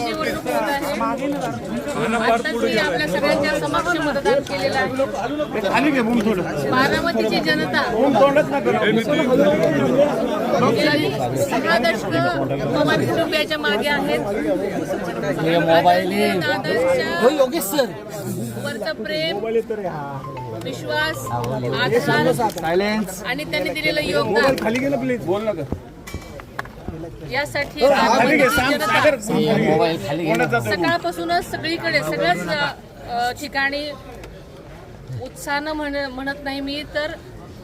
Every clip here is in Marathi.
निवडणूक होत आहे. आताची आपल्या सगळ्यांच्या समक्ष मतदान केलेलं आहे. बारामतीची जनता गेली 6 दशक पवार कुटुंबियाच्या मागे आहेत. दादांच्या वरचं प्रेम, विश्वास, आधार आणि त्यांनी दिलेलं योगदान यासाठी सकाळपासूनच सगळीकडे सगळ्याच ठिकाणी उत्साहानं म्हणत नाही मी तर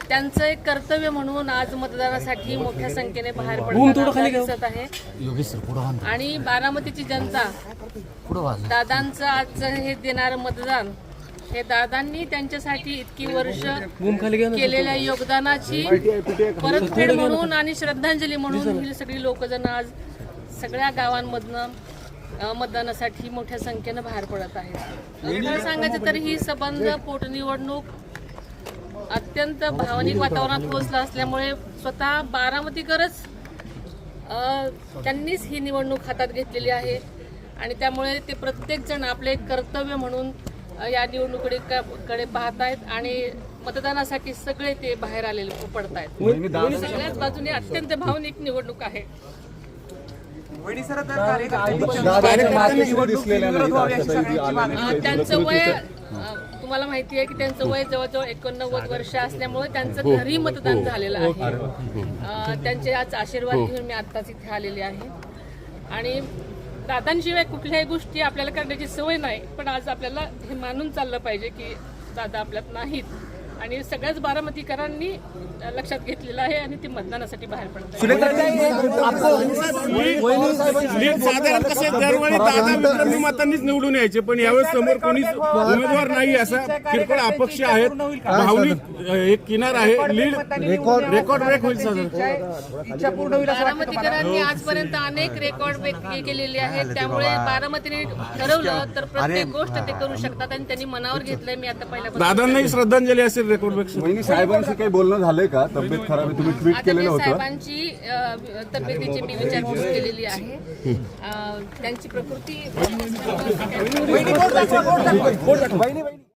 त्यांचं एक कर्तव्य म्हणून आज मतदानासाठी मोठ्या संख्येने बाहेर पडताना दिसत आहे. आणि बारामतीची जनता दादांचं आज हे देणारं मतदान हे दादांनी त्यांच्यासाठी इतकी वर्ष केलेल्या योगदानाची परतफेड म्हणून आणि श्रद्धांजली म्हणून ही सगळी लोकजण आज सगळ्या गावांमधनं मतदानासाठी मोठ्या संख्येनं बाहेर पडत आहेत. खरं सांगायचं तर ही संबंध पोटनिवडणूक अत्यंत भावनिक वातावरणात पोहोचला असल्यामुळे स्वतः बारामतीकरच त्यांनीच ही निवडणूक हातात घेतलेली आहे आणि त्यामुळे ते प्रत्येक जण आपले कर्तव्य म्हणून या निवडणुकीकडे पाहतायत आणि मतदानासाठी सगळे ते बाहेर आलेले पडतायत. सगळ्याच बाजूने अत्यंत भावनिक निवडणूक आहे. त्यांचं वय तुम्हाला माहिती आहे की त्यांचं वय जवळजवळ 89 वर्ष असल्यामुळे त्यांचं घरी मतदान झालेलं आहे. त्यांचे आज आशीर्वाद घेऊन मी आत्ताच इथे आलेले आहे आणि दादांशिवाय कुठल्याही गोष्टी आपल्याला करण्याची सवय नाही, पण आज आपल्याला हे मानून चाललं पाहिजे की दादा आपल्यात नाहीत आणि सगळ्याच बारामतीकरांनी लक्षात घेतलेलं आहे आणि ते मतदानासाठी बाहेर पडतात. साधारण कसे दरवेळी दादा विक्रमी मतांनीच निवडून यायचे, पण यावेळेस समोर कोणीच उमेदवार नाही असा किरकोळ अपक्ष आहेत. भावनिक एक किनार आहे. लीड रेकॉर्ड ब्रेक होईल. बारामतीकरांनी आजपर्यंत अनेक रेकॉर्ड ब्रेक केलेले आहेत. त्यामुळे बारामतीने ठरवलं तर प्रत्येक गोष्ट ते करू शकतात आणि त्यांनी मनावर घेतलंय. मी आता पहिल्यापासून दादांनाही श्रद्धांजली असेल. रेकॉर्ड ब्रेक साहेबांशी काही बोलणं झालंय का? तब्येत खराब आहे, तुम्ही ट्विट केलेलं होतं. साहेबांची तब्येतीची मी विचारपूस केलेली आहे. त्यांची प्रकृती